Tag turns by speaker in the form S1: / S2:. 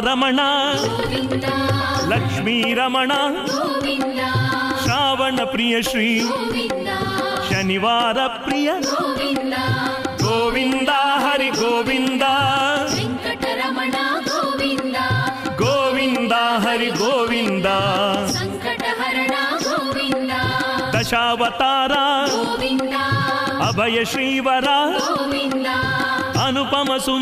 S1: ರಮಣ ಲಕ್ಷ್ಮೀ ರಮಣ ಶ್ರಾವಣ ಪ್ರಿಯ ಶ್ರೀ ಶನಿವಾರ ಪ್ರಿಯ ಗೋವಿಂದ ಹರಿ ಗೋವಿಂದ
S2: ವೆಂಕಟರಮಣ ಗೋವಿಂದ
S1: ಗೋವಿಂದ ಹರಿ ಗೋವಿಂದ
S2: ಸಂಕಟಹರಣ ಗೋವಿಂದ
S1: ದಶಾವತಾರ
S2: ಗೋವಿಂದ
S1: ಅಭಯ ಶ್ರೀವರ
S2: ಗೋವಿಂದ
S1: ಅನುಪಮ ಸುಂದರ